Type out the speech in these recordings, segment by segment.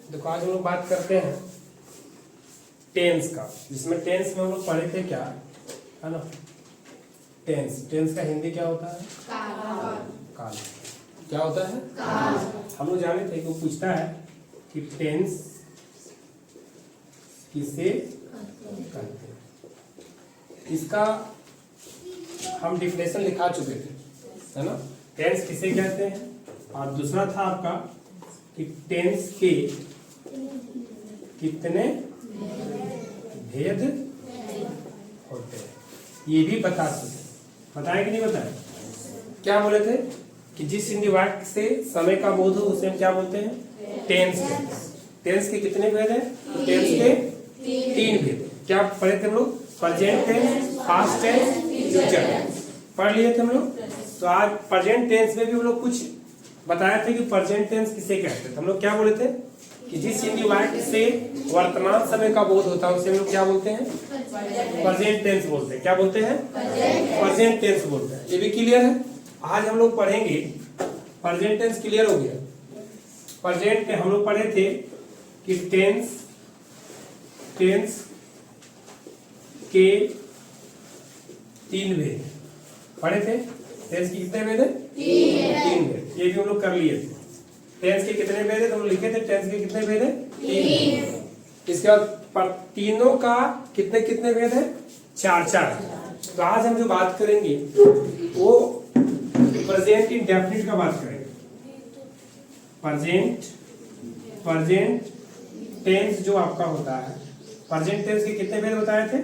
देखो आज हम लोग बात करते हैं टेंस का, जिसमें टेंस में हम लोग पढ़े थे क्या है ना। टेंस, टेंस का हिंदी क्या होता है? काल। क्या होता है? काल। हम लोग जाने थे कि वो पूछता है कि टेंस किसे कहते हैं। इसका हम डिफिनेशन लिखा चुके थे, है ना। टेंस किसे कहते हैं, और दूसरा था आपका कि टेंस के कितने भेद होते हैं, ये भी बता चुके। बताए कि नहीं बताए? क्या बोले थे कि जिस हिंदी वाक्य से समय का बोध हो उसे हम क्या बोलते हैं? टेंस कहते हैं। टेंस के कितने भेद हैं? तो टेंस के 3 भेद। क्या पढ़े थे हम लोग? Present tense, past tense, future tense पढ़ लिए थे हम लोग। तो आज प्रेजेंट टेंस में भी हम लोग कुछ बताया थे कि प्रेजेंट टेंस किसे कहते थे। हम लोग क्या बोले थे कि जिस हिंदी वाक्य से वर्तमान समय का बोध होता है उसे हम लोग क्या बोलते हैं? प्रेजेंट टेंस बोलते हैं। क्या बोलते हैं? प्रेजेंट टेंस बोलते हैं। ये भी क्लियर है। आज हम लोग पढ़ेंगे प्रेजेंट टेंस। क्लियर हो गया? प्रेजेंट हम लोग पढ़े थे कि टेंस के 3 भेद पढ़े थे। टेंस के कितने भेद है? 3 भेद। ये भी हम लोग कर लिए थे। टेंस के कितने भेद है तो हम लिखे थे टेंस के कितने भेद है? 3। इसके बाद तीनों का कितने कितने भेद है? 4। तो आज हम जो बात करेंगे वो प्रेजेंट इंडेफिनिट का बात करेंगे। प्रेजेंट टेंस जो आपका होता है, प्रेजेंट टेंस के कितने भेद बताए थे?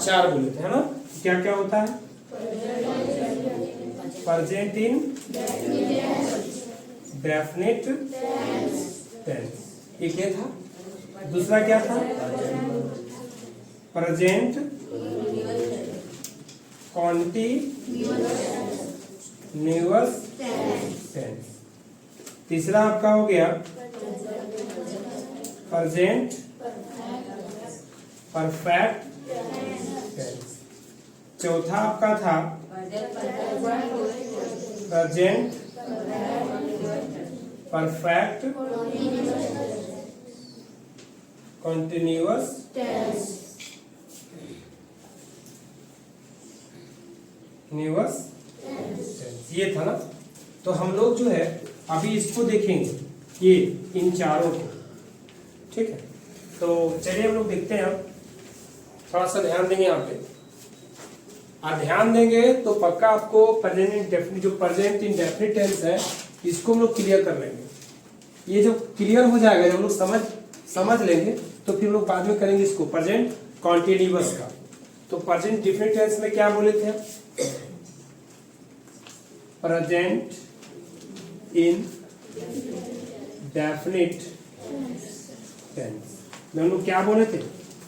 4 बोले थे, है ना। क्या क्या होता है? प्रेजेंट इंडेफिनिट टेंस, एक ये था। दूसरा क्या था? Present continuous tense. तीसरा आपका हो गया प्रेजेंट परफेक्ट टेंस। चौथा आपका था प्रेजेंट परफेक्ट कॉन्टिन्यूअस टेंस। ये था ना। तो हम लोग जो है अभी इसको देखेंगे, ये इन चारों को, ठीक है। तो चलिए हम लोग देखते हैं। थोड़ा सा ध्यान देंगे यहाँ पे, और ध्यान देंगे तो पक्का आपको प्रेजेंट इंडेफिनिट, जो प्रेजेंट इंडेफिनिट टेंस है, इसको हम लोग क्लियर कर लेंगे। ये जो क्लियर हो जाएगा, जब हम लोग समझ लेंगे तो फिर लोग बाद में करेंगे इसको प्रेजेंट कॉन्टिन्यूअस का। तो प्रेजेंट डिफिनिट टेंस में क्या बोले थे? प्रेजेंट इन डेफिनिट टेंस में हम लोग क्या बोले थे?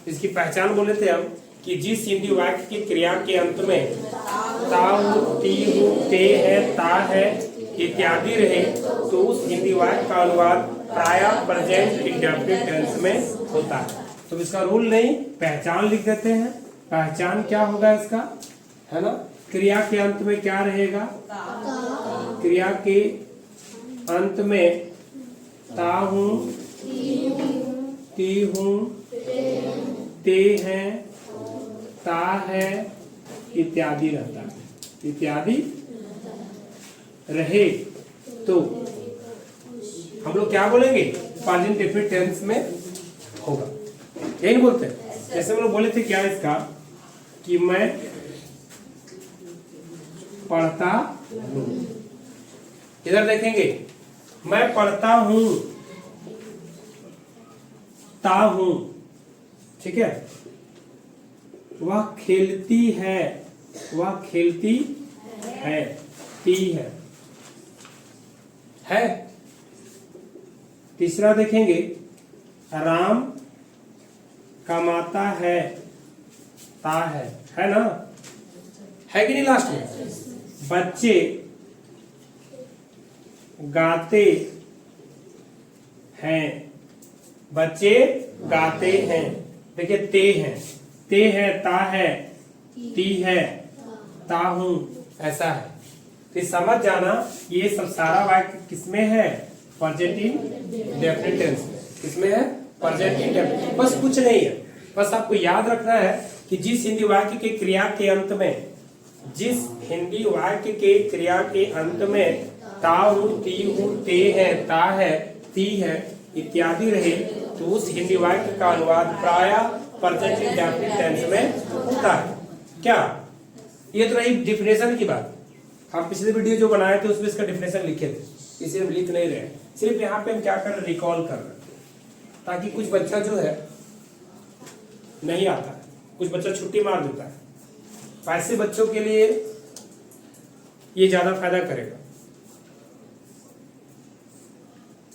इसकी पहचान बोले थे हम कि जिस हिंदी वाक्य की क्रिया के अंत में ता हूं, ती हूं, ते है, ता है इत्यादि रहे तो उस हिंदी वाक्य का अनुवाद प्रायः प्रेजेंट इंडेफिनिट टेंस में होता है। तो इसका रूल नहीं, पहचान लिख देते हैं। पहचान क्या होगा इसका, है ना। क्रिया के अंत में क्या रहेगा? क्रिया के अंत में ता हूं, ती हूं, ते हैं, ता है इत्यादि रहता है। इत्यादि रहे तो हम लोग क्या बोलेंगे? प्रेजेंट इंडेफिनिट टेंस में होगा। यही बोलते हैं। जैसे हम लोग बोले थे क्या इसका कि मैं पढ़ता हूं। इधर देखेंगे, मैं पढ़ता हूं, ता हूं, ठीक है। वह खेलती है, वह खेलती है, ती है। तीसरा देखेंगे, राम कमाता है, ता है ना, है कि नहीं। लास्ट में बच्चे गाते हैं, बच्चे गाते हैं। देखिए ते है, ता है, ती है, ता हूं, ऐसा है। तो समझ जाना ये सब सारा वाक्य किसमें है? प्रेजेंट इंडेफिनिट टेंस में। किसमें है? Present indefinite. बस कुछ नहीं है, बस आपको याद रखना है कि जिस हिंदी वाक्य के क्रिया के अंत में, जिस हिंदी वाक्य के क्रिया के अंत में ता हूं, ती हूं, ते है, ता है, ती है इत्यादि रहे तो उस हिंदी वाक्य का अनुवाद प्राय प्रेजेंट इंडेफिनिट टेंस में होता है। क्या? ये तो रही डिफिनेशन की बात। हम पिछले वीडियो जो बनाए थे उसमें इसका डिफिनेशन लिखे थे, इसे हम लिख नहीं रहे, सिर्फ यहाँ पे हम क्या कर रहे हैं, रिकॉल कर रहे हैं, ताकि कुछ बच्चा जो है नहीं आता है, कुछ बच्चा छुट्टी मार देता है, ऐसे बच्चों के लिए ये ज्यादा फायदा करेगा।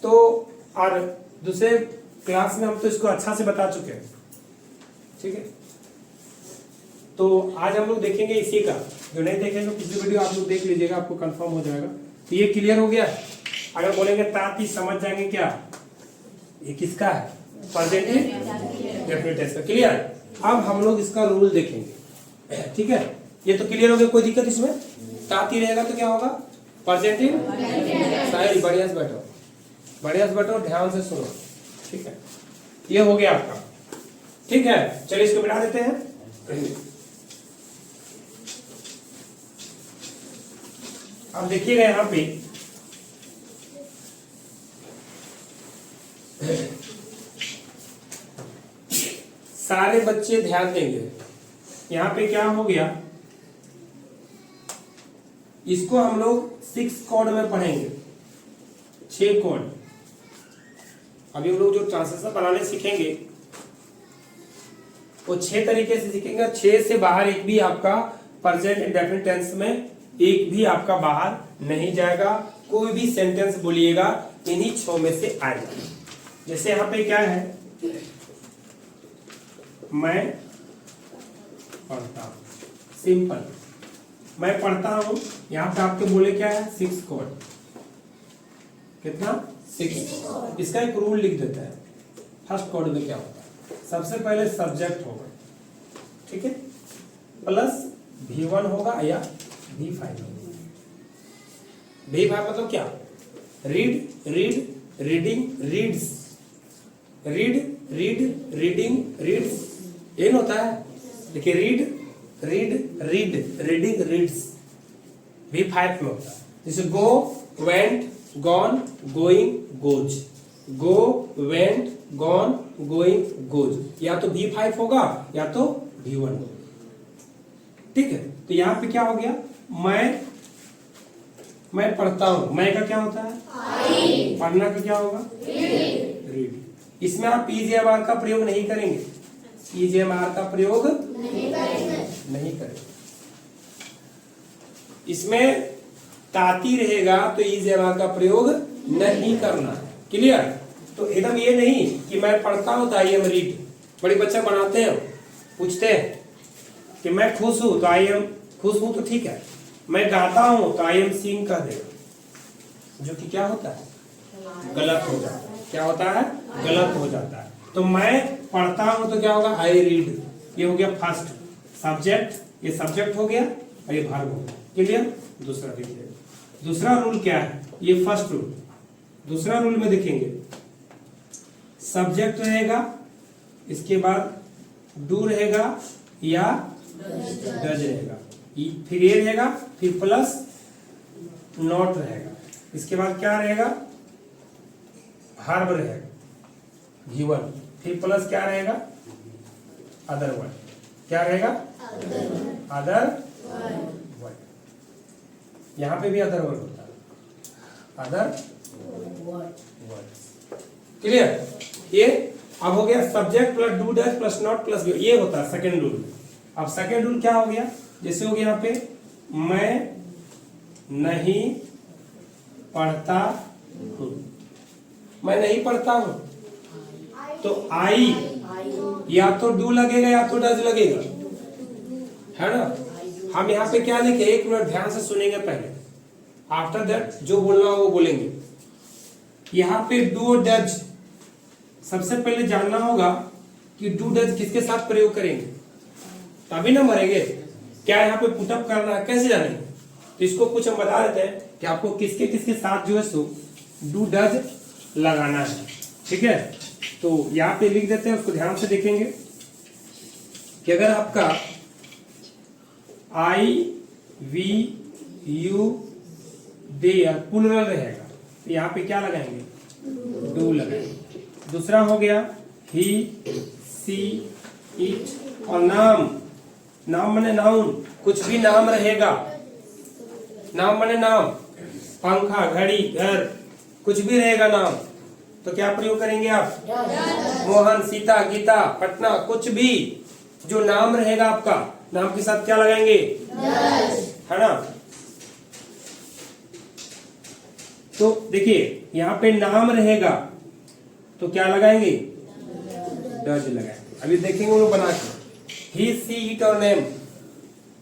तो और दूसरे क्लास में हम तो इसको अच्छा से बता चुके हैं, ठीक है। तो आज हम लोग देखेंगे इसी का, जो नहीं देखेंगे पिछली वीडियो आप लोग देख लीजिएगा, आपको कंफर्म हो जाएगा। तो ये क्लियर हो गया। अगर बोलेंगे तात ही समझ जाएंगे क्या ये किसका है, प्रेजेंट इंडेफिनिट टेंस का। क्लियर। अब हम लोग इसका रूल देखेंगे, ठीक है। ये तो क्लियर हो गया, कोई दिक्कत इसमें? तात ही रहेगा तो क्या होगा, प्रेजेंट इंडेफिनिट। बढ़िया से बैठो, बढ़िया से बैठो, ध्यान से सुनो, ठीक है। ये हो गया आपका, ठीक है। चलिए इसको मिटा देते हैं। अब देखिएगा यहां पे सारे बच्चे ध्यान देंगे। यहां पे क्या हो गया, इसको हम लोग 6 कोड में पढ़ेंगे, 6 कोड। अभी हम लोग जो ट्रांसलेशन बनाने सीखेंगे वो 6 तरीके से सीखेंगे। 6 से बाहर एक भी आपका प्रेजेंट इंडेफिनिट टेंस में एक भी आपका बाहर नहीं जाएगा। कोई भी सेंटेंस बोलिएगा इन्हीं 6 में से आएगा। जैसे यहां पे क्या है, मैं पढ़ता हूं, सिंपल, मैं पढ़ता हूं। यहां पे आपके बोले क्या है, 6 कोड। कितना? 6। इसका एक रूल लिख देता है। फर्स्ट कोड में क्या होता है, सबसे पहले सब्जेक्ट होगा, ठीक है, प्लस V1 होगा या V5 होगा। V5 मतलब क्या, read, read, reading, reads, read, read, reading, reads, ये होता है। देखिए read, read, read, reading, reads V5 में होता है। जैसे गो, वेंट, गॉन, गोइंग, गोज, गो, वेंट, गॉन, गोइंग, गोज, या तो V5 होगा या तो V1 होगा, ठीक है। तो यहां पे क्या हो गया, मैं पढ़ता हूं, मैं का क्या होता है, पढ़ना का क्या होगा, रीड। इसमें आप EJMR का प्रयोग नहीं करेंगे, EJMR का प्रयोग नहीं करेंगे। इसमें ताती रहेगा तो EJMR का प्रयोग नहीं करना है। क्लियर। तो एकदम ये नहीं कि मैं पढ़ता हूं तो आई एम रीड। बड़े बच्चा बनाते हैं, पूछते हैं कि मैं खुश हूं तो आई एम खुश हूं, तो ठीक है। मैं गाता हूं तो आई एम सिंग कर देगा, जो कि क्या होता है, गलत हो जाता है। क्या होता है, गलत हो जाता है। तो मैं पढ़ता हूं तो क्या होगा, आई रीड। ये हो गया फर्स्ट सब्जेक्ट, ये सब्जेक्ट हो गया और ये वर्ब हो गया। क्लियर। दूसरा देखिए, दूसरा रूल क्या है, ये फर्स्ट रूल। दूसरा रूल में देखेंगे, सब्जेक्ट रहेगा, इसके बाद डू रहेगा या डज रहेगा, फिर ये रहेगा, फिर प्लस नॉट रहेगा, इसके बाद क्या रहेगा, वर्ब रहेगा V1, फिर प्लस क्या रहेगा, अदर वर्ड। क्या रहेगा, अदर वर्ड। यहां पे भी अदर वर्ड होता है, अदर वर्ड। क्लियर। ये अब हो गया subject plus do does plus not plus, ये होता है सेकेंड रूल। अब सेकेंड रूल क्या हो गया, जैसे हो गया यहाँ पे, मैं नहीं पढ़ता हूं, मैं नहीं पढ़ता हूं, तो आई या तो डू लगेगा या तो डज लगेगा, है ना। हम यहाँ पे क्या लिखे, एक मिनट ध्यान से सुनेंगे पहले, आफ्टर दैट जो बोलना हो वो बोलेंगे। यहाँ पे डू और डज, सबसे पहले जानना होगा कि डू डज किसके साथ प्रयोग करेंगे, तभी ना मरेंगे। क्या यहाँ पे पुटअप करना है, कैसे जानेंगे? तो इसको कुछ हम बता देते हैं कि आपको किसके किसके साथ जो है सो डू डज लगाना है। ठीक है, तो यहाँ पे लिख देते हैं, उसको ध्यान से देखेंगे कि अगर आपका आई वी यू देयर प्लूरल रहेगा तो यहाँ पे क्या लगाएंगे, डू लगाएंगे। दूसरा हो गया ही सी इट, और नाम, नाम माने नाउन, कुछ भी नाम रहेगा, नाम माने नाम, पंखा, घड़ी, घर, कुछ भी रहेगा नाम, तो क्या प्रयोग करेंगे आप, मोहन, सीता, गीता, पटना, कुछ भी जो नाम रहेगा आपका, नाम के साथ क्या लगाएंगे, है ना। तो देखिए यहाँ पे नाम रहेगा तो क्या लगाएंगे, डज लगाएंगे। अभी देखेंगे वो बना के, ही सी इट और नेम,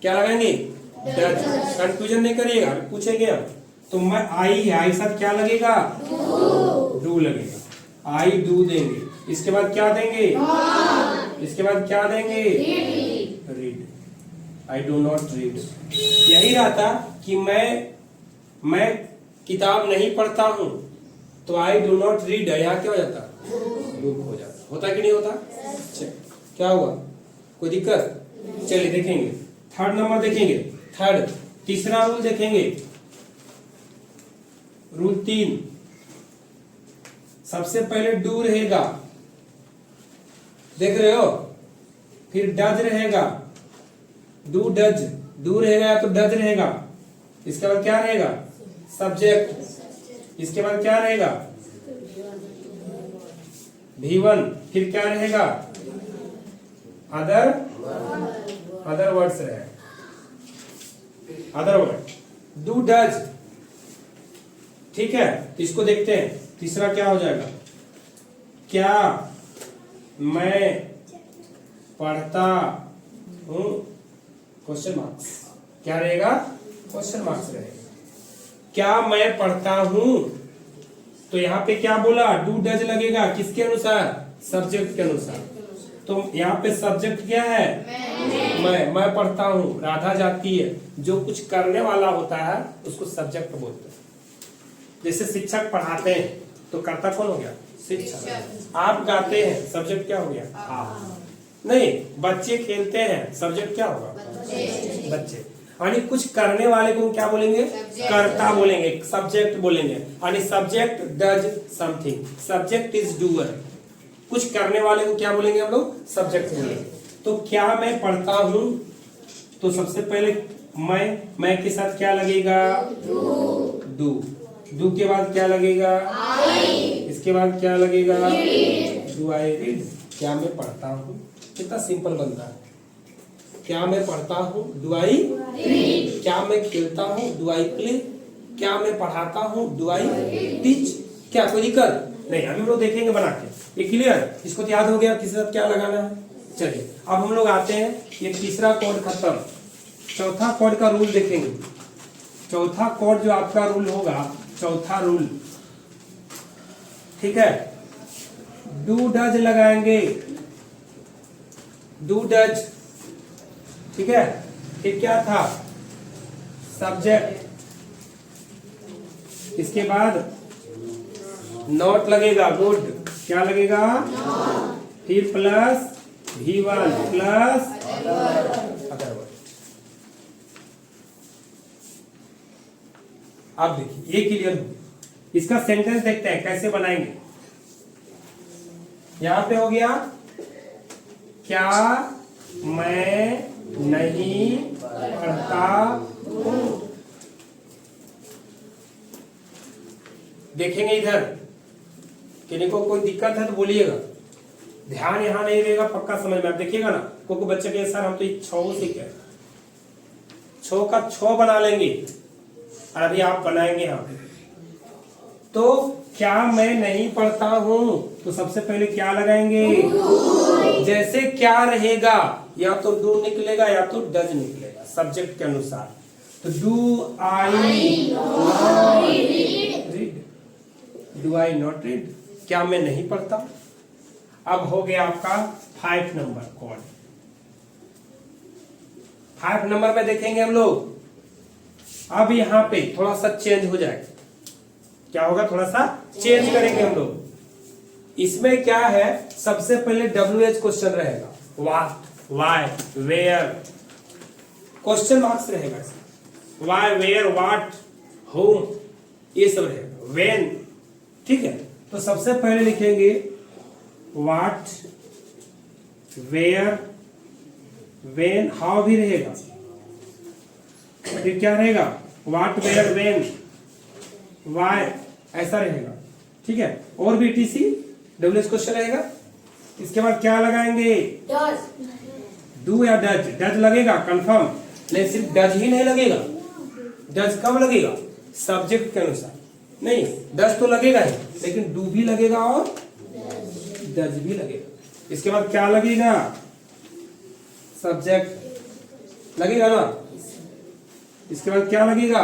क्या लगाएंगे, डज। कंफ्यूजन नहीं करिएगा, पूछेंगे आप तो मैं आई है, आई साथ क्या लगेगा, डू लगेगा, आई डू देंगे। इसके बाद क्या देंगे, इसके बाद क्या देंगे, read. I do not read. यही रहता कि मैं किताब नहीं पढ़ता हूं, तो आई डू नॉट रीड है, यहाँ क्या हो जाता, लूप हो जाता। होता कि नहीं होता, क्या हुआ, कोई दिक्कत। चलिए देखेंगे थर्ड नंबर, देखेंगे थर्ड, तीसरा रूल देखेंगे, रूल 3। सबसे पहले डू रहेगा, देख रहे हो, फिर डज रहेगा, डू डज, डू रहेगा या तो डज रहेगा, इसके बाद क्या रहेगा, सब्जेक्ट, इसके बाद क्या रहेगा, V1, फिर क्या रहेगा, अदर वर्ड्स रहेगा, अदर वर्ड, डू डज। ठीक है, इसको देखते हैं, तीसरा क्या हो जाएगा, क्या मैं पढ़ता हूं, क्वेश्चन मार्क्स, क्या रहेगा, क्वेश्चन मार्क्स रहेगा। क्या मैं पढ़ता हूं, तो यहाँ पे क्या बोला, डू डज लगेगा, किसके अनुसार, सब्जेक्ट के अनुसार। तो यहाँ पे सब्जेक्ट क्या है, मैं पढ़ता हूँ। राधा जाती है, जो कुछ करने वाला होता है उसको सब्जेक्ट बोलते हैं। जैसे शिक्षक पढ़ाते हैं तो कर्ता कौन हो गया, शिक्षक। आप गाते हैं, सब्जेक्ट क्या हो गया, आप। नहीं, बच्चे खेलते हैं, सब्जेक्ट क्या होगा, बच्चे। यानी कुछ करने वाले को क्या बोलेंगे, कर्ता बोलेंगे, सब्जेक्ट बोलेंगे। यानी subject does something, subject is doer. कुछ करने वाले को क्या बोलेंगे हम लोग, सब्जेक्ट बोलेंगे। तो क्या मैं पढ़ता हूं, तो सबसे पहले मैं के साथ क्या लगेगा, डू। डू के बाद क्या लगेगा, इसके बाद क्या लगेगा, डू आई रीड। क्या मैं पढ़ता हूँ, कितना सिंपल बनता है। क्या मैं पढ़ता हूँ, डू आई रीड। क्या मैं खेलता हूँ, डू आई प्ले। क्या मैं पढ़ाता हूँ, डू आई टीच। क्या कोई दिक्कत नहीं, हम लोग देखेंगे बना के। ये क्लियर, इसको तो याद हो गया किसी साथ क्या लगाना है। चलिए अब हम लोग आते हैं, ये तीसरा कोड खत्म, चौथा कोड का रूल देखेंगे। चौथा कोड जो आपका रूल होगा, चौथा रूल, ठीक है, डू डज लगाएंगे, डू डज। ठीक है, फिर क्या था, सब्जेक्ट, इसके बाद नॉट लगेगा, गुड। क्या लगेगा, फिर plus V1 plus other word. अब देखिए ये क्लियर हो, इसका सेंटेंस देखते हैं कैसे बनाएंगे। यहां पे हो गया, क्या मैं नहीं पढ़ता हूं। देखेंगे इधर, किसी को कोई दिक्कत है तो बोलिएगा, ध्यान यहाँ नहीं रहेगा पक्का समझ में। आप देखिएगा ना, कोई बच्चे के सर हम तो छो सीखे, छो का छो बना लेंगे, और अभी आप बनाएंगे यहाँ। तो क्या मैं नहीं पढ़ता हूं, तो सबसे पहले क्या लगाएंगे, जैसे क्या रहेगा, या तो डू निकलेगा या तो डज निकलेगा सब्जेक्ट के अनुसार। तो do I read, do I not read, क्या मैं नहीं पढ़ता। अब हो गया आपका 5 नंबर कोड। 5 नंबर में देखेंगे हम लोग, अब यहाँ पे थोड़ा सा चेंज हो जाएगा। क्या होगा, थोड़ा सा चेंज करेंगे हम लोग। इसमें क्या है, सबसे पहले WH क्वेश्चन रहेगा, what, why, where, question marks रहेगा इसमें, व्हाई, वेयर, व्हाट, होम, ये सब रहेगा, व्हेन, ठीक है। तो सबसे पहले लिखेंगे व्हाट, वेयर, व्हेन, हाउ भी रहेगा, फिर क्या रहेगा, व्हाट, वेयर, व्हेन, व्हाई, ऐसा रहेगा, ठीक है। और भी TC WH क्वेश्चन रहेगा। इसके बाद क्या लगाएंगे, डू या डज, डज लगेगा कंफर्म, नहीं सिर्फ डज ही नहीं लगेगा, डज कब लगेगा, सब्जेक्ट के अनुसार, नहीं डज तो लगेगा ही, लेकिन डू भी लगेगा और डज भी लगेगा। इसके बाद क्या लगेगा, सब्जेक्ट लगेगा ना। इसके बाद क्या लगेगा,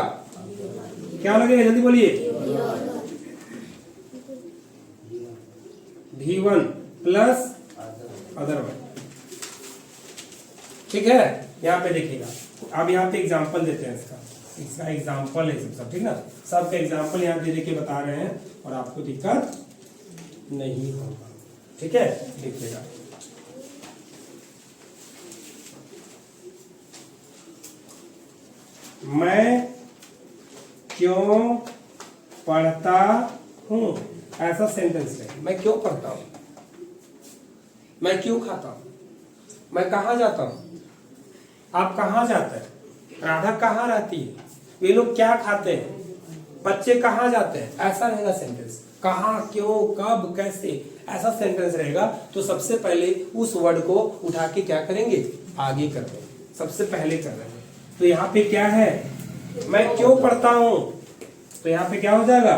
क्या लगेगा, जल्दी बोलिए, V1 प्लस अदरवाइज, ठीक है। यहाँ पे देखिएगा, अब यहाँ पे एग्जांपल देते हैं, इसका एग्जांपल है सब, ठीक ना, सबका एग्जांपल यहाँ दे के बता रहे हैं और आपको दिक्कत नहीं होगा, ठीक है। देखिएगा, मैं क्यों पढ़ता हूं, ऐसा सेंटेंस है। मैं क्यों पढ़ता हूं, मैं क्यों खाता हूं, मैं कहां जाता हूं, आप कहां जाते हैं, राधा कहां रहती है, वे लोग क्या खाते हैं, बच्चे कहां जाते हैं, ऐसा रहेगा सेंटेंस। कहां, क्यों, कब, कैसे, ऐसा सेंटेंस रहेगा। तो सबसे पहले उस वर्ड को उठा के क्या करेंगे, आगे कर देंगे, सबसे पहले कर रहे हैं। तो यहाँ पे क्या है, मैं क्यों पढ़ता हूं, तो यहाँ पे क्या हो जाएगा,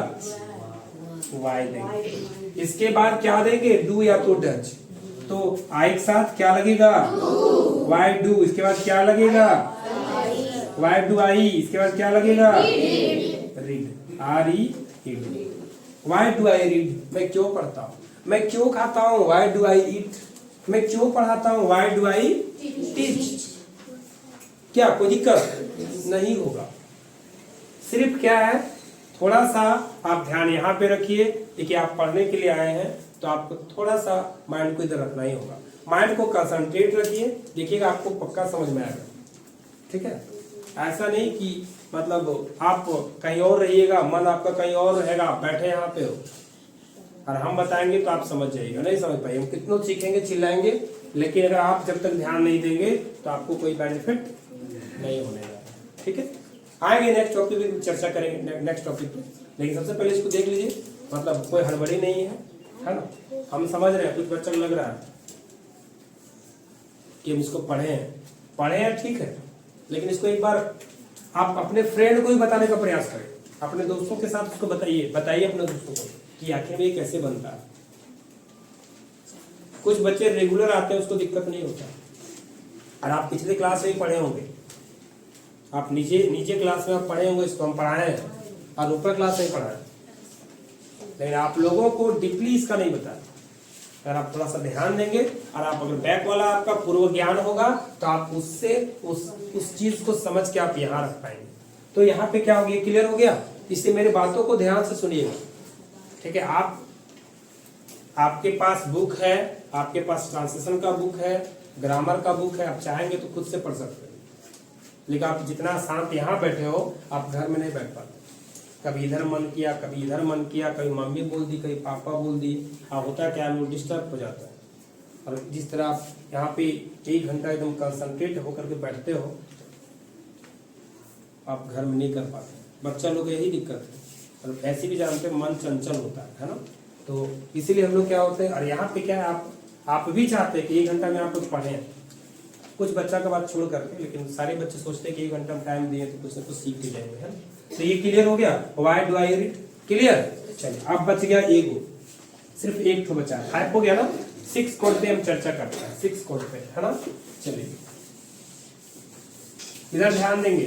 वाई देंगे। इसके बाद क्या देंगे, डू या तो डज, तो आई के साथ क्या लगेगा, वाई डू। इसके बाद क्या लगेगा, वाई डू आई। इसके बाद क्या लगेगा, read, RED, why do I read, मैं क्यों पढ़ता हूँ, मैं क्यों खाता हूँ, वाई डू आई ईट, मैं क्यों पढ़ाता हूँ, वाई डू आई टीच। क्या कोई दिक्कत नहीं होगा, सिर्फ क्या है, थोड़ा सा आप ध्यान यहाँ पे रखिए। देखिए आप पढ़ने के लिए आए हैं तो आपको थोड़ा सा माइंड को इधर रखना ही होगा, माइंड को कंसंट्रेट रखिए, देखिएगा आपको पक्का समझ में आएगा, ठीक है। ऐसा नहीं कि मतलब आप कहीं और रहिएगा, मन आपका कहीं और रहेगा, आप बैठे यहाँ पे हो और हम बताएंगे तो आप समझ जाइएगा, नहीं समझ पाइए, हम कितनों सीखेंगे, चिल्लाएंगे, लेकिन अगर आप जब तक ध्यान नहीं देंगे तो आपको कोई बेनिफिट नहीं होने वाला, ठीक है। आएंगे नेक्स्ट टॉपिक पे, चर्चा करेंगे नेक्स्ट टॉपिक पे, लेकिन सबसे पहले इसको देख लीजिए, मतलब कोई हड़बड़ी नहीं है ना। हम समझ रहे हैं, कुछ बच्चों को लग रहा है कि हम इसको पढ़े हैं, ठीक है, लेकिन इसको एक बार आप अपने फ्रेंड को ही बताने का प्रयास करें, अपने दोस्तों के साथ उसको बताइए अपने दोस्तों को कि आखिर में ये कैसे बनता है। कुछ बच्चे रेगुलर आते हैं, उसको दिक्कत नहीं होता, और आप पिछले क्लास में ही पढ़े होंगे, आप नीचे क्लास में आप पढ़े होंगे, इसको हम पढ़ाए हैं, और ऊपर क्लास में पढ़ाए, लेकिन आप लोगों को डीपली इसका नहीं बताया। अगर आप थोड़ा सा ध्यान देंगे और आप अगर बैक वाला आपका पूर्व ज्ञान होगा तो आप उससे उस चीज को समझ के आप यहाँ रख पाएंगे। तो यहाँ पे क्या हो गया, क्लियर हो गया। इससे मेरे बातों को ध्यान से सुनिएगा, ठीक है। आपके पास बुक है, आपके पास ट्रांसलेशन का बुक है, ग्रामर का बुक है, आप चाहेंगे तो खुद से पढ़ सकते हैं, लेकिन आप जितना शांत यहाँ बैठे हो आप घर में नहीं बैठ पाते। कभी इधर मन किया, कभी इधर मन किया, कभी मम्मी बोल दी, कभी पापा बोल दी, अब होता क्या है, डिस्टर्ब हो जाता है। और जिस तरह आप यहाँ पे 1 घंटा एकदम कंसंट्रेट होकर के बैठते हो, आप घर में नहीं कर पाते। बच्चा लोग यही दिक्कत है, और ऐसे भी जानते हैं मन चंचल होता है ना। तो इसीलिए हम लोग क्या होते हैं, और यहाँ पे क्या है, आप भी चाहते हैं कि 1 घंटा में आप कुछ पढ़ें, कुछ बच्चा का बात छोड़ करके, लेकिन सारे बच्चे सोचते हैं कि 1 घंटा टाइम दिए तो कुछ ना कुछ सीख के जाएंगे, है। तो ये क्लियर हो गया, why do I read, clear. चलिए अब बच गया ईगो, सिर्फ एक तो बचा है, 5 हो गया ना। 6 कोड पे हम चर्चा करते हैं, 6 कोड पे, है ना। चलिए इधर ध्यान देंगे,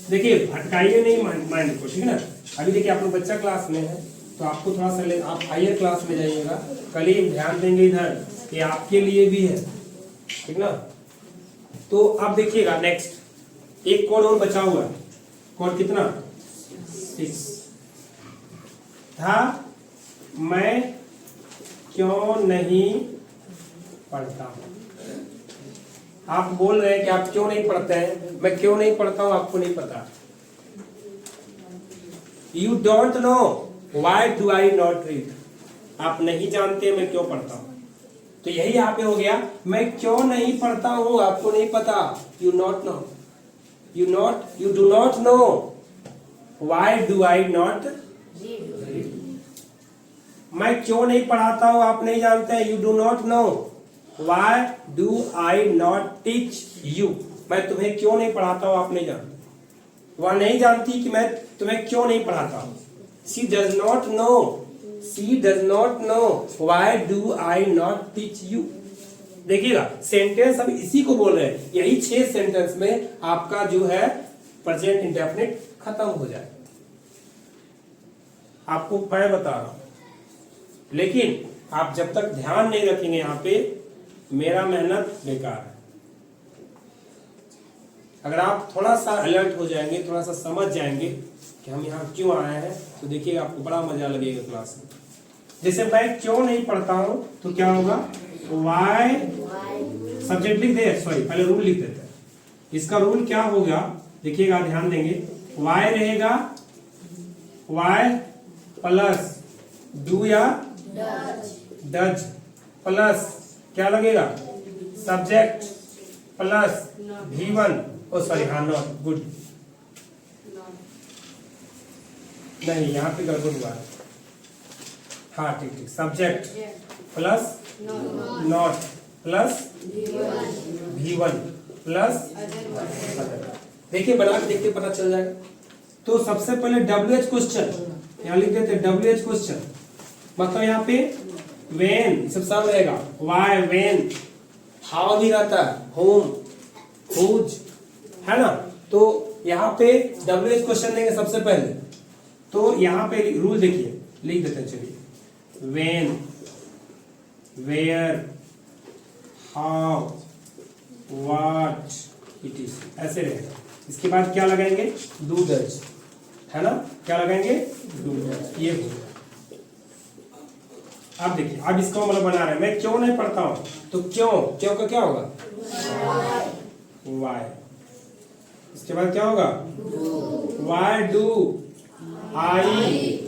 देखिए भटकाइए नहीं माइंड को, ठीक है ना। अभी देखिए आप लोग बच्चा क्लास में है तो आपको थोड़ा सा आप हायर क्लास में जाइएगा, कल ही ध्यान देंगे इधर, ये आपके लिए भी है, ठीक ना। तो आप देखिएगा नेक्स्ट एक कोड और बचा हुआ है, कोड कितना, 6। था मैं क्यों नहीं पढ़ता हूँ। आप बोल रहे हैं कि आप क्यों नहीं पढ़ते हैं, मैं क्यों नहीं पढ़ता हूँ आपको नहीं पता। You don't know why do I not read, आप नहीं जानते मैं क्यों पढ़ता हूँ। तो यही यहाँ पे हो गया, मैं क्यों नहीं पढ़ता हूँ आपको नहीं पता। You not know, you do not know why do I not read. मैं क्यों नहीं पढ़ाता हूँ आप नहीं जानते हैं। You do not know why do I not teach you, मैं तुम्हें क्यों नहीं पढ़ाता हूँ आप नहीं जानते। वह नहीं जानती कि मैं तुम्हें क्यों नहीं पढ़ाता हूँ। She does not know why do I not teach you. देखिएगा सेंटेंस हम इसी को बोल रहे हैं, यही 6 सेंटेंस में आपका जो है प्रेजेंट इंडेफिनिट खत्म हो जाए। आपको मैं बता रहा हूं, लेकिन आप जब तक ध्यान नहीं रखेंगे यहाँ पे मेरा मेहनत बेकार है। अगर आप थोड़ा सा अलर्ट हो जाएंगे, थोड़ा सा समझ जाएंगे कि हम यहाँ क्यों आए हैं, तो देखिएगा आपको बड़ा मजा लगेगा क्लास में। जैसे मैं क्यों नहीं पढ़ता हूं तो क्या होगा, वाई सब्जेक्ट लिख दे, सॉरी पहले रूल लिख देते हैं। इसका रूल क्या होगा देखिएगा, ध्यान देंगे। वाई रहेगा वाई प्लस डू या डज प्लस क्या लगेगा सब्जेक्ट प्लस V1, ओ सॉरी हाँ नॉट, गुड नहीं यहाँ पे गड़बड़ हुआ है। हाँ ठीक ठीक, subject plus not plus V1 plus other. देखिए बना के देखते पता चल जाएगा। तो सबसे पहले WH क्वेश्चन यहाँ लिख देते हैं, WH क्वेश्चन मतलब यहाँ पे वेन सब रहेगा, वाई वेन, हाउ भी रहता है, होम हुज, है ना। तो यहाँ पे WH क्वेश्चन देंगे सबसे पहले। तो यहाँ पे रूल देखिए लिख देते हैं, चलिए when, where, how, what, it is, ऐसे रहेगा। इसके बाद क्या लगाएंगे, डू डज, है ना, क्या लगाएंगे डू डज, ये होगा। अब देखिए अब इसको मतलब बना रहे हैं, मैं क्यों नहीं पढ़ता हूं तो क्यों का क्या होगा वाई। इसके बाद क्या होगा why do I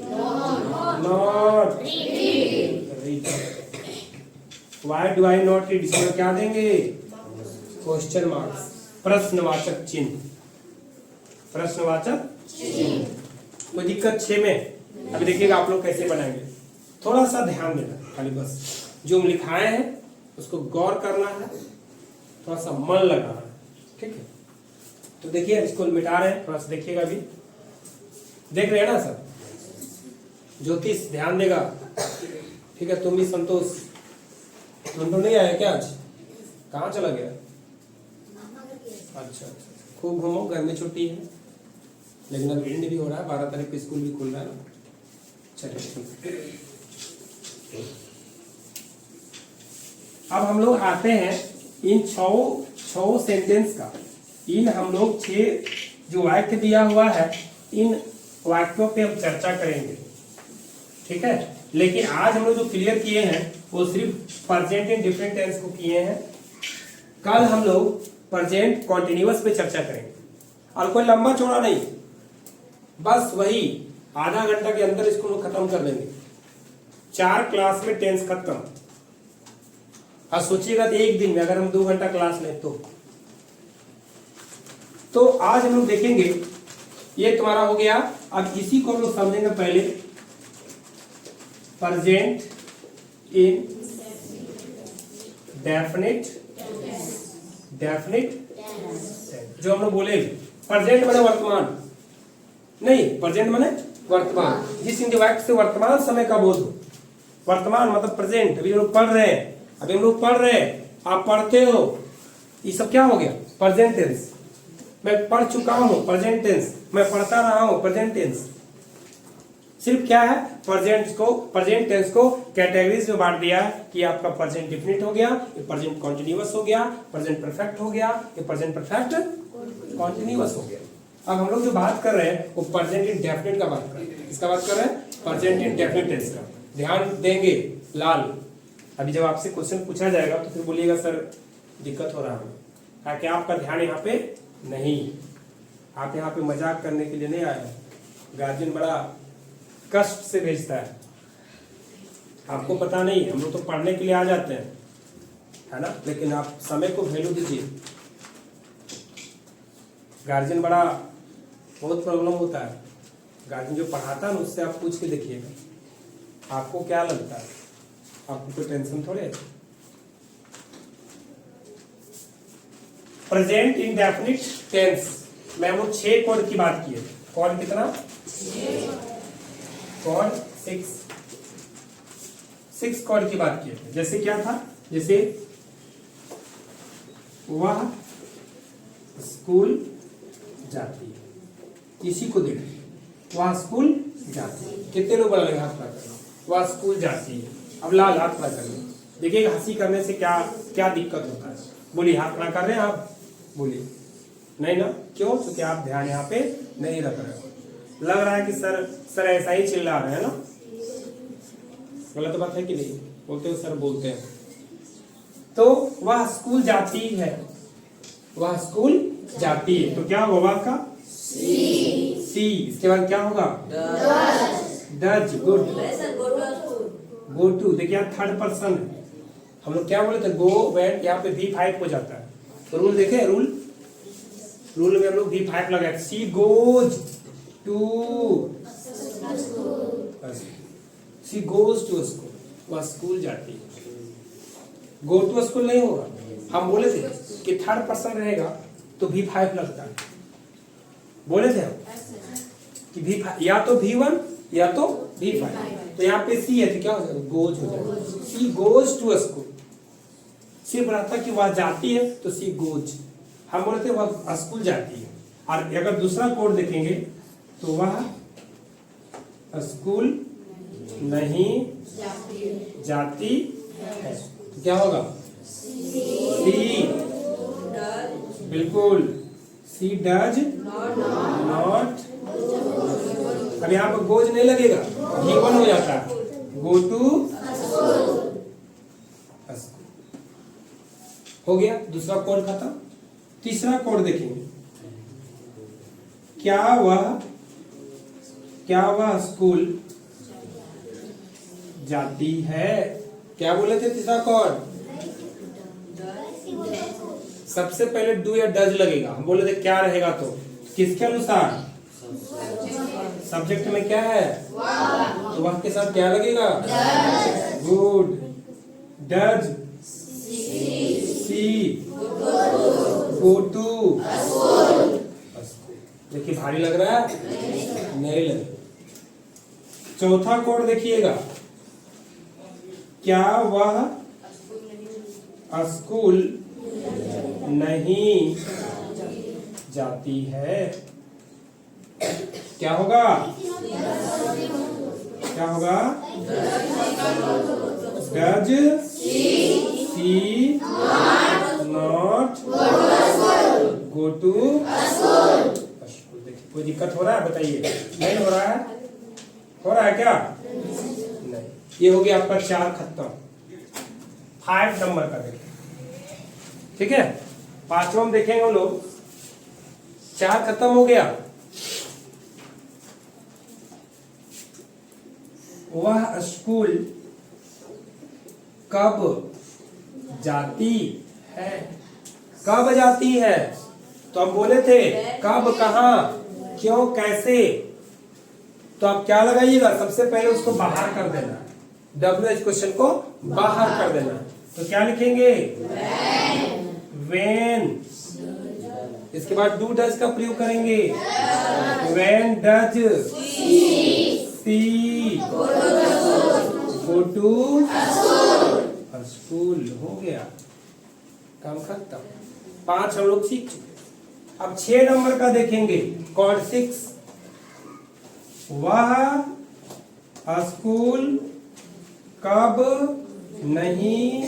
not read, why do I not read. इसमें क्या देंगे क्वेश्चन मार्क्स, प्रश्नवाचक चिन्ह, प्रश्नवाचक चिन्ह। कोई दिक्कत 6 में। अभी देखिएगा आप लोग कैसे बनाएंगे, थोड़ा सा ध्यान देना खाली, बस जो हम लिखाए हैं उसको गौर करना है, थोड़ा सा मन लगाना है, ठीक है। तो देखिए इसको मिटा रहे हैं, थोड़ा सा देखिएगा। अभी देख रहे हैं ना सब, ज्योतिष ध्यान देगा, ठीक है। तुम भी संतोष, तुम नहीं आया क्या आज, कहाँ चला गया। अच्छा खूब घूमो, घर में छुट्टी है, लेकिन अब एंड भी हो रहा है, 12 तारीख को स्कूल भी खुल रहा है ना। चलिए अब हम लोग आते हैं इन 6 सेंटेंस का, इन हम लोग 6 जो वाक्य दिया हुआ है इन वाक्यों पे हम चर्चा करेंगे, ठीक है। लेकिन आज हम लोग जो क्लियर किए हैं वो सिर्फ प्रेजेंट इंडिफरेंट टेंस को किए हैं। कल हम लोग प्रेजेंट कॉन्टिन्यूअस पे चर्चा करेंगे, और कोई लंबा चौड़ा नहीं, बस वही आधा घंटा के अंदर इसको लोग खत्म कर देंगे। 4 क्लास में टेंस खत्म। और सोचिएगा एक दिन में अगर हम 2 घंटा क्लास लें तो आज हम लोग देखेंगे, ये तुम्हारा हो गया। अब इसी को हम लोग समझेंगे पहले, प्रेजेंट इन डेफिनिट जो हम लोग बोले, प्रेजेंट माने वर्तमान नहीं, प्रेजेंट माने वर्तमान, जिस हिंदी वाक्य से वर्तमान समय का बोध हो। वर्तमान मतलब प्रेजेंट, अभी हम लोग पढ़ रहे हैं, अभी हम लोग पढ़ रहे हैं, आप पढ़ते हो, ये सब क्या हो गया प्रेजेंट टेंस। मैं पढ़ चुका हूं प्रेजेंट टेंस, मैं पढ़ता रहा हूं प्रेजेंट टेंस। सिर्फ क्या है प्रेजेंट टेंस को कैटेगरीज में बांट दिया कि आपका प्रेजेंट डिफिनिट हो गया, ये प्रेजेंट कॉन्टिन्यूअस हो गया, प्रेजेंट परफेक्ट हो गया, ये प्रेजेंट परफेक्ट कॉन्टिन्यूअस हो गया। अब हम लोग जो बात कर रहे हैं वो प्रेजेंट इंडेफिनिट का बात कर रहे हैं। किसका बात कर रहे हैं? प्रेजेंट इंडेफिनिट टेंस का। ध्यान देंगे लाल। अभी जब आपसे क्वेश्चन पूछा जाएगा तो फिर बोलिएगा सर दिक्कत हो रहा है, ताकि आपका ध्यान यहाँ पे नहीं, आप यहाँ पे मजाक करने के लिए नहीं आए। गार्जियन बड़ा कष्ट से भेजता है, आपको पता नहीं, हम लोग तो पढ़ने के लिए आ जाते हैं, है ना, लेकिन आप समय को वैल्यू दीजिए। गार्जियन बड़ा बहुत प्रॉब्लम होता है। गार्जियन जो पढ़ाता है उससे आप पूछ के देखिएगा, आपको क्या लगता है, आपको कोई टेंशन थोड़े है। प्रेजेंट इंडेफिनिट टेंस में वो 6 कोड की बात की है। कोड कितना? 6 कोड की बात की है। जैसे क्या था? जैसे वह स्कूल जाती है, इसी को देखिए, वह स्कूल जाती है। कितने लोग बोलेंगे हाथ खड़ा करना? वह स्कूल जाती है। अब लाल हाथ खड़ा कर लो, देखिए हंसी करने से क्या क्या दिक्कत होता है। बोलिए, हाथ खड़ा कर रहे हैं आप? बोलिए नहीं ना, क्यों? क्योंकि आप ध्यान यहाँ पे नहीं रख रहे हो। लग रहा है कि सर ऐसा ही चिल्ला रहे हैं ना, गलत बात है कि नहीं? बोलते हो सर, बोलते हैं। तो वह स्कूल जाती है, वह स्कूल जाती है, तो क्या होगा का? सी। इसके बाद क्या होगा? डज। गुड। Go to. देखिए यहाँ थर्ड पर्सन है, हम लोग क्या बोले थे? गो वेंट, यहाँ पे V5 हो जाता है। तो रूल देखे, रूल में हम लोग V5 लगाए। She goes to, she goes to school, वह स्कूल जाती है। गो टू स्कूल नहीं होगा, हम बोले थे कि थर्ड पर्सन रहेगा तो V5 लगता है। बोले थे हम कि V5 या तो V1 या तो V5, तो यहाँ पे सी है तो क्या हो जाएगा? गोज हो जाएगा। सी गोज टू स्कूल, सिर्फ रहता कि वह जाती है तो सी गोज, हम बोलते हैं वह स्कूल जाती है। और अगर दूसरा कोड देखेंगे तो वह स्कूल नहीं जाती है, तो क्या होगा? सी। बिल्कुल, सी डज नॉट। अब यहाँ पर गोज नहीं लगेगा, V1 हो जाता है। गो टू हो गया, दूसरा कोड खत्म। तीसरा कोड देखेंगे, क्या वह स्कूल जाती है? क्या बोले थे तीसरा कोड? सबसे पहले डू या डज लगेगा, हम बोले थे क्या रहेगा, तो किसके अनुसार? सब्जेक्ट में क्या है? तो वह के साथ क्या लगेगा? Good. Does she go to. देखिए भारी लग रहा है? नहीं लगे। चौथा कोड देखिएगा, क्या वह स्कूल नहीं जाती है? क्या होगा? क्या होगा? Does she not go to school. देखिए कोई दिक्कत हो रहा है? बताइए। नहीं हो रहा है? हो रहा है क्या? नहीं। ये हो गया आपका 4 खत्म। 5 नंबर का देखें, ठीक है। 5वां देखेंगे हम लोग। 4 खत्म हो गया। वह स्कूल कब जाती है? कब जाती है? तो हम बोले थे कब, कहाँ, क्यों, कैसे। तो आप क्या लगाइएगा? सबसे पहले उसको बाहर कर देना, WH क्वेश्चन को बाहर कर देना। तो क्या लिखेंगे? when। इसके बाद डू डज का प्रयोग करेंगे। when does she go to school. हो गया, काम खत्म। 5 हम लोग सीख चुके। अब 6 नंबर का देखेंगे, कोड 6। वह स्कूल कब नहीं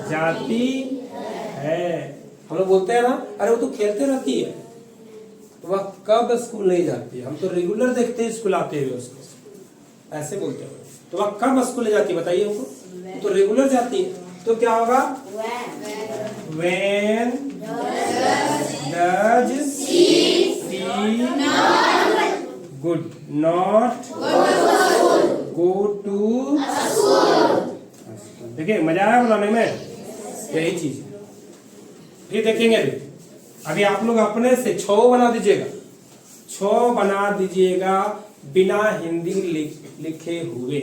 जाती है? हम लोग बोलते हैं ना, अरे वो तो खेलते रहती है। तो वह कब स्कूल नहीं जाती है? हम तो रेगुलर देखते हैं स्कूल आते हुए उसको। ऐसे बोलते हैं। तो वह कब स्कूल जाती है बताइए हमको, तो रेगुलर जाती है। तो क्या होगा, when does she good not go to school। देखिए मजा आया बनाने में, यही चीज है। फिर देखेंगे अभी आप लोग अपने से छो बना दीजिएगा, छो बना दीजिएगा बिना हिंदी लिखे हुए।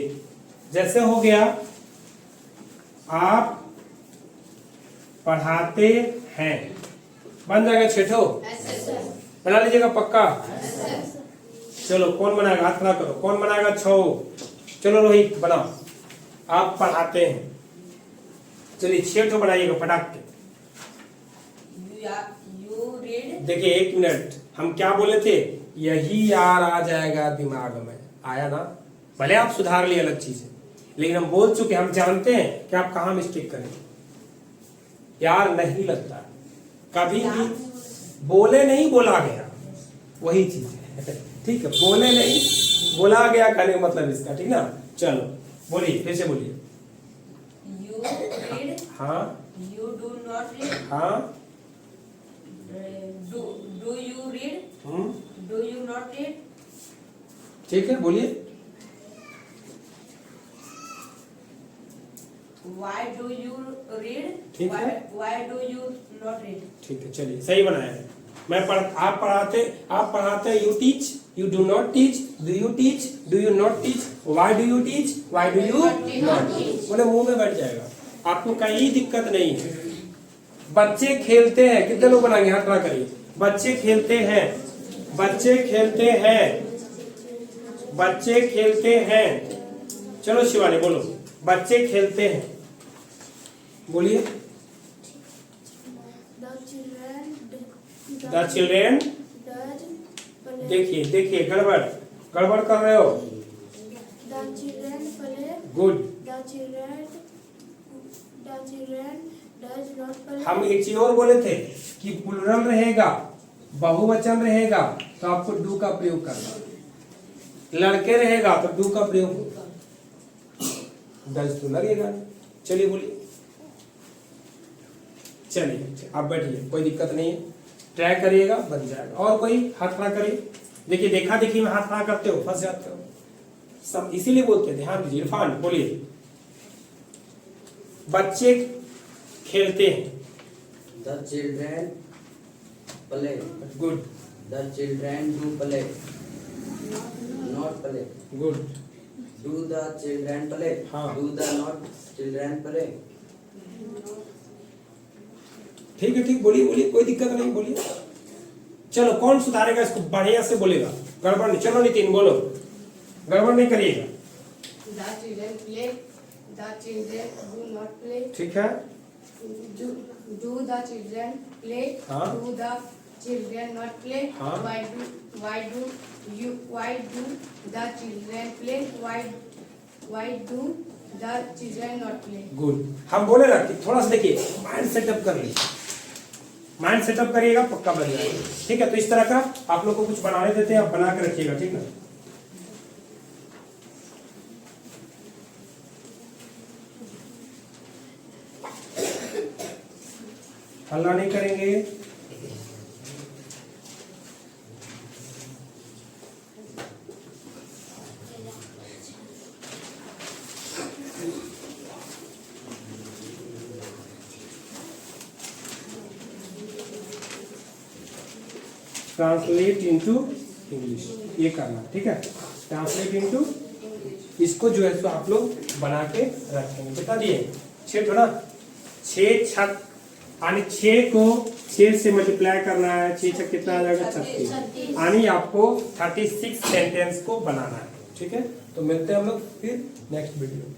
जैसे हो गया, आप पढ़ाते हैं, बन जाएगा छेठो, बना लीजिएगा पक्का। चलो कौन बनाएगा, हाथ खड़ा करो, कौन बनाएगा छो। चलो रोहित बनाओ, आप पढ़ाते हैं। चलिए छेठो बनाइएगा फटाक के। देखिए 1 मिनट, हम क्या बोले थे, यही यार आ जाएगा दिमाग में, आया ना। भले आप सुधार लिए अलग चीज है, लेकिन हम बोल चुके, हम जानते हैं कि आप कहाँ मिस्टेक करेंगे। यार नहीं लगता, कभी भी बोले नहीं बोला गया, वही चीज है। ठीक है, बोले नहीं बोला गया कहने का मतलब इसका, ठीक ना। चलो बोलिए, फिर से बोलिए। You read, हाँ, you do not read, हाँ, do you read, do you not read, ठीक है बोलिए। why do you read, ठीक है। why do you not read। ठीक है, चलिए सही बनाया है। आप पढ़ाते, you teach, you do not teach, do you teach, do you not teach, why do you teach, why do you not teach, बोले मुंह में बैठ जाएगा, आपको कहीं दिक्कत नहीं है। बच्चे खेलते हैं, कितने लोग बनाएंगे, हाथ खड़ा करिए। बच्चे खेलते हैं, बच्चे खेलते हैं, बच्चे खेलते हैं। चलो शिवानी बोलो, बच्चे खेलते हैं, बोलिए। The children, देखिए देखिए गड़बड़ कर रहे हो। The children play. Good. The children does not play. हम एक चीज और बोले थे कि प्लुरल रहेगा, बहुवचन रहेगा तो आपको डू का प्रयोग करना, लड़के रहेगा तो डू का प्रयोग होगा, डज तो लगेगा। चलिए बोलिए, चलिए आप बैठिए, कोई दिक्कत नहीं है, ट्राई करिएगा बन जाएगा। और कोई हाथ खड़ा करिए। देखिए देखा देखी में हाथ खड़ा करते हो फंस जाते हो सब, इसीलिए बोलते हैं, ध्यान दीजिए। इरफान बोलिए, बच्चे खेलते हैं। The children play. Good. The children do play. Not play. Good. Do the children play? हाँ। Do the not children play? ठीक है, ठीक, बोलिए बोलिए, कोई दिक्कत नहीं, बोलिए। चलो कौन सुधारेगा इसको, बढ़िया से बोलेगा, गड़बड़ नहीं। चलो नितिन बोलो, गड़बड़ नहीं करिएगा। The children play. The children do not play. ठीक है, Do the children play? हाँ। Do the children not play? हाँ। Why do the children play? Why do the children not play? Good. हम बोले ना कि थोड़ा सा देखिए, माइंड सेटअप कर लीजिए, माइंड सेटअप करिएगा पक्का बन जाएगा। ठीक है, तो इस तरह का आप लोग को कुछ बनाने देते हैं, आप बना के रखिएगा, ठीक ना। हल्ला नहीं करेंगे। ट्रांसलेट इनटू इंग्लिश, ये करना, ठीक है। ट्रांसलेट इनटू, इसको जो है सो आप लोग बना के रखेंगे। बता दिए 6 ना, 6 छक यानी 6 को 6 से मल्टीप्लाई करना है, 6 छक कितना आ जाएगा 36, यानी आपको 36 सेंटेंस को बनाना है, ठीक है। तो मिलते हैं हम लोग फिर नेक्स्ट वीडियो में।